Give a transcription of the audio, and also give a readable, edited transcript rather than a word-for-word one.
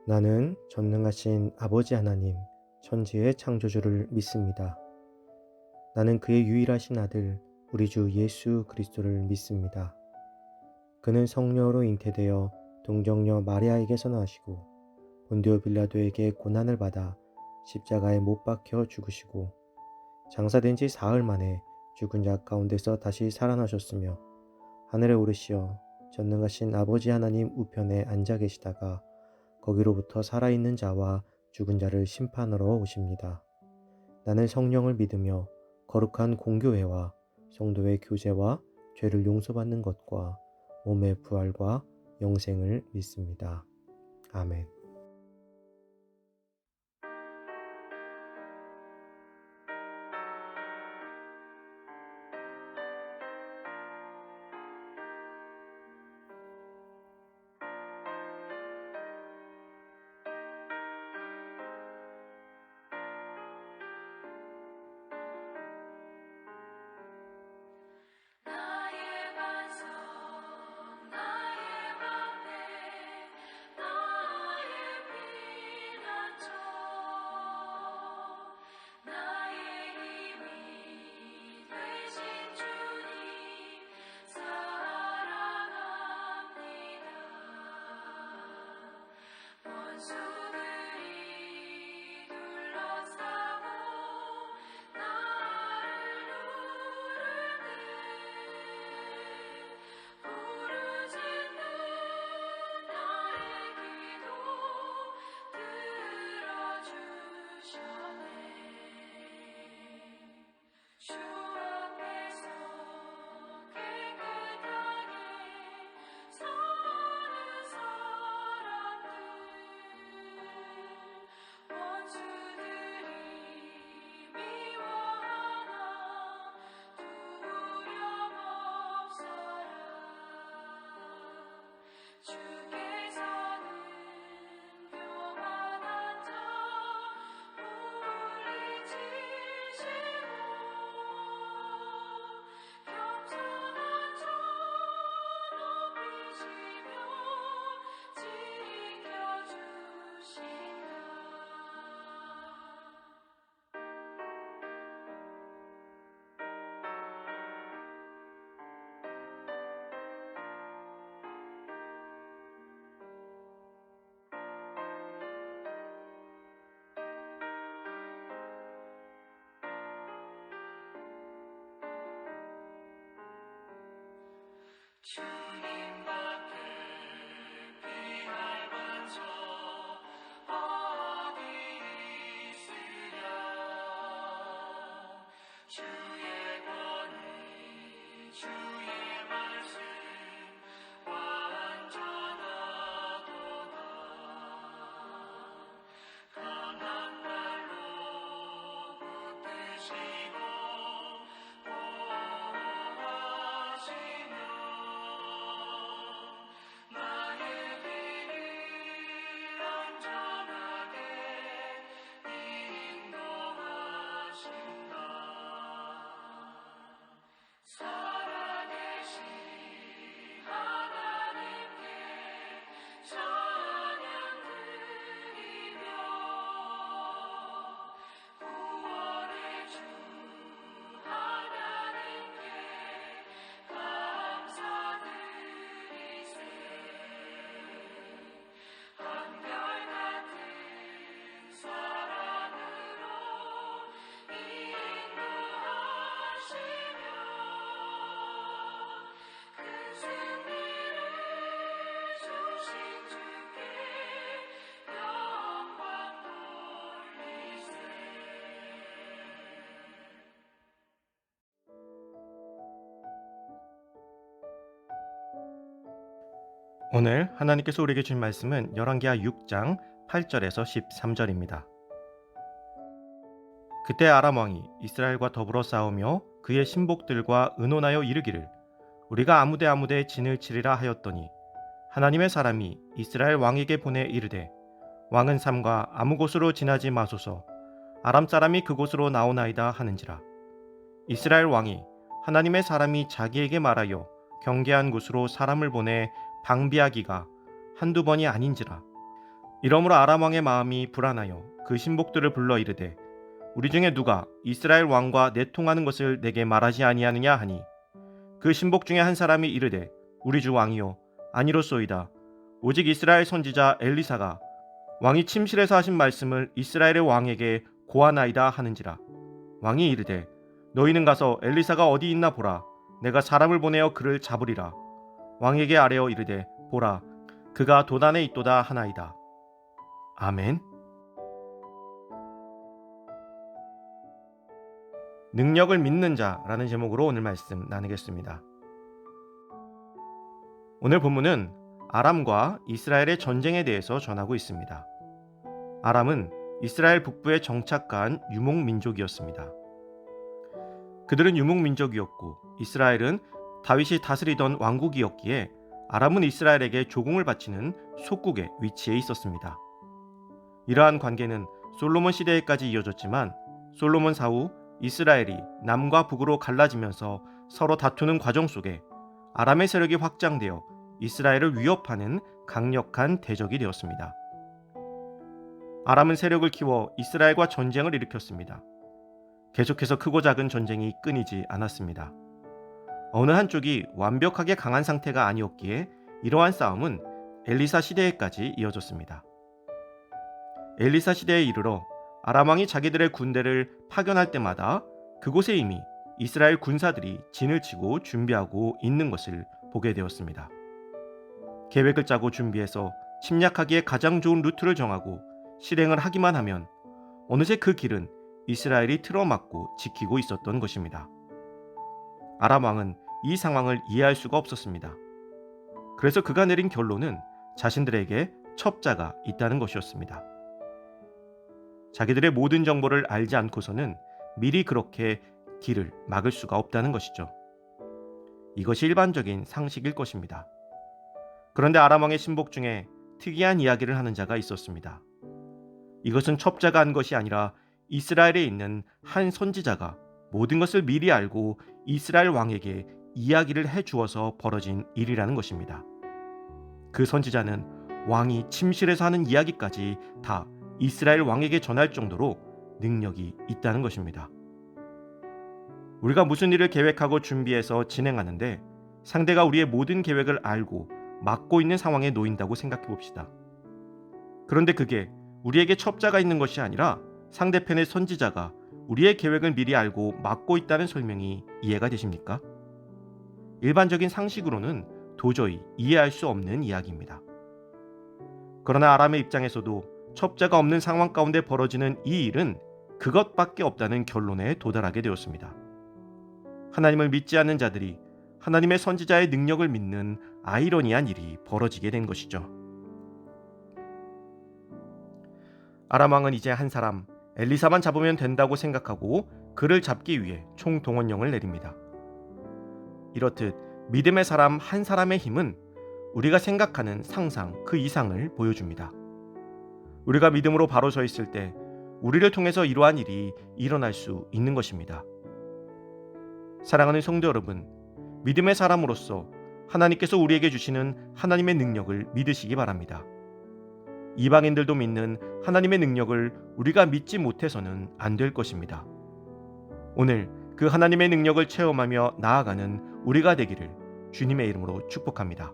나는 전능하신 아버지 하나님, 천지의 창조주를 믿습니다. 나는 그의 유일하신 아들, 우리 주 예수 그리스도를 믿습니다. 그는 성령으로 잉태되어 동정녀 마리아에게서 나시고 본디오 빌라도에게 고난을 받아 십자가에 못 박혀 죽으시고 장사된 지 사흘 만에 죽은 자 가운데서 다시 살아나셨으며 하늘에 오르시어 전능하신 아버지 하나님 우편에 앉아 계시다가 거기로부터 살아있는 자와 죽은 자를 심판하러 오십니다. 나는 성령을 믿으며 거룩한 공교회와 성도의 교제와 죄를 용서받는 것과 몸의 부활과 영생을 믿습니다. 아멘. 나의 반석 나의 방패 나의 피난처 나의 힘이 되신 주님 사랑합니다. 원수들이 둘러싸고 나를 누르는 부르짖는 나의 기도 들어주셨네. 주 앞에서 깨끗하게 서는 사람들 원수들이 미워하나 두려움 없어라. 주께서는 교만한 자 물리치시고 겸손한 자 높이시며 지켜주신다. 주님밖에 피할 반석 어디 있으랴. 주의 권위 주의 말씀 완전하도다. 강한 발로 붙드시고 보호하시며 나의 길을 안전하게 인도하신다. 살아계신 하나님께 찬양 드리며 구원의 주 하나님께 감사드리세. 한결같은 사랑으로 인도하시며 큰 승리를 주신 주께 영광 돌리세. 오늘 하나님께서 우리에게 주신 말씀은 열왕기하 6장 8절에서 13절입니다. 그때 아람 왕이 이스라엘과 더불어 싸우며 그의 신복들과 의논하여 이르기를 우리가 아무데 진을 치리라 하였더니 하나님의 사람이 이스라엘 왕에게 보내 이르되 왕은 삼가 아무 곳으로 지나지 마소서 아람 사람이 그곳으로 나오나이다 하는지라. 이스라엘 왕이 하나님의 사람이 자기에게 말하여 경계한 곳으로 사람을 보내 방비하기가 한두 번이 아닌지라. 이러므로 아람 왕의 마음이 불안하여 그 신복들을 불러 이르되 우리 중에 누가 이스라엘 왕과 내통하는 것을 내게 말하지 아니하느냐 하니 그 신복 중에 한 사람이 이르되 우리 주 왕이요 아니로소이다. 오직 이스라엘 선지자 엘리사가 왕이 침실에서 하신 말씀을 이스라엘의 왕에게 고하나이다 하는지라. 왕이 이르되 너희는 가서 엘리사가 어디 있나 보라. 내가 사람을 보내어 그를 잡으리라. 왕에게 아뢰어 이르되 보라 그가 도단에 있도다 하나이다. 아멘. 능력을 믿는 자라는 제목으로 오늘 말씀 나누겠습니다. 오늘 본문은 아람과 이스라엘의 전쟁에 대해서 전하고 있습니다. 아람은 이스라엘 북부에 정착한 유목민족이었습니다. 그들은 유목민족이었고 이스라엘은 다윗이 다스리던 왕국이었기에 아람은 이스라엘에게 조공을 바치는 속국에 위치해 있었습니다. 이러한 관계는 솔로몬 시대에까지 이어졌지만 솔로몬 사후 이스라엘이 남과 북으로 갈라지면서 서로 다투는 과정 속에 아람의 세력이 확장되어 이스라엘을 위협하는 강력한 대적이 되었습니다. 아람은 세력을 키워 이스라엘과 전쟁을 일으켰습니다. 계속해서 크고 작은 전쟁이 끊이지 않았습니다. 어느 한쪽이 완벽하게 강한 상태가 아니었기에 이러한 싸움은 엘리사 시대에까지 이어졌습니다. 엘리사 시대에 이르러 아람 왕이 자기들의 군대를 파견할 때마다 그곳에 이미 이스라엘 군사들이 진을 치고 준비하고 있는 것을 보게 되었습니다. 계획을 짜고 준비해서 침략하기에 가장 좋은 루트를 정하고 실행을 하기만 하면 어느새 그 길은 이스라엘이 틀어막고 지키고 있었던 것입니다. 아람 왕은 이 상황을 이해할 수가 없었습니다. 그래서 그가 내린 결론은 자신들에게 첩자가 있다는 것이었습니다. 자기들의 모든 정보를 알지 않고서는 미리 그렇게 길을 막을 수가 없다는 것이죠. 이것이 일반적인 상식일 것입니다. 그런데 아람 왕의 신복 중에 특이한 이야기를 하는 자가 있었습니다. 이것은 첩자가 한 것이 아니라 이스라엘에 있는 한 선지자가 모든 것을 미리 알고 이스라엘 왕에게 이야기를 해주어서 벌어진 일이라는 것입니다. 그 선지자는 왕이 침실에서 하는 이야기까지 다 이스라엘 왕에게 전할 정도로 능력이 있다는 것입니다. 우리가 무슨 일을 계획하고 준비해서 진행하는데 상대가 우리의 모든 계획을 알고 막고 있는 상황에 놓인다고 생각해 봅시다. 그런데 그게 우리에게 첩자가 있는 것이 아니라 상대편의 선지자가 우리의 계획을 미리 알고 막고 있다는 설명이 이해가 되십니까? 일반적인 상식으로는 도저히 이해할 수 없는 이야기입니다. 그러나 아람의 입장에서도 첩자가 없는 상황 가운데 벌어지는 이 일은 그것밖에 없다는 결론에 도달하게 되었습니다. 하나님을 믿지 않는 자들이 하나님의 선지자의 능력을 믿는 아이러니한 일이 벌어지게 된 것이죠. 아람 왕은 이제 한 사람 엘리사만 잡으면 된다고 생각하고 그를 잡기 위해 총동원령을 내립니다. 이렇듯 믿음의 사람 한 사람의 힘은 우리가 생각하는 상상 그 이상을 보여줍니다. 우리가 믿음으로 바로 서 있을 때 우리를 통해서 이러한 일이 일어날 수 있는 것입니다. 사랑하는 성도 여러분, 믿음의 사람으로서 하나님께서 우리에게 주시는 하나님의 능력을 믿으시기 바랍니다. 이방인들도 믿는 하나님의 능력을 우리가 믿지 못해서는 안 될 것입니다. 오늘 그 하나님의 능력을 체험하며 나아가는 우리가 되기를 주님의 이름으로 축복합니다.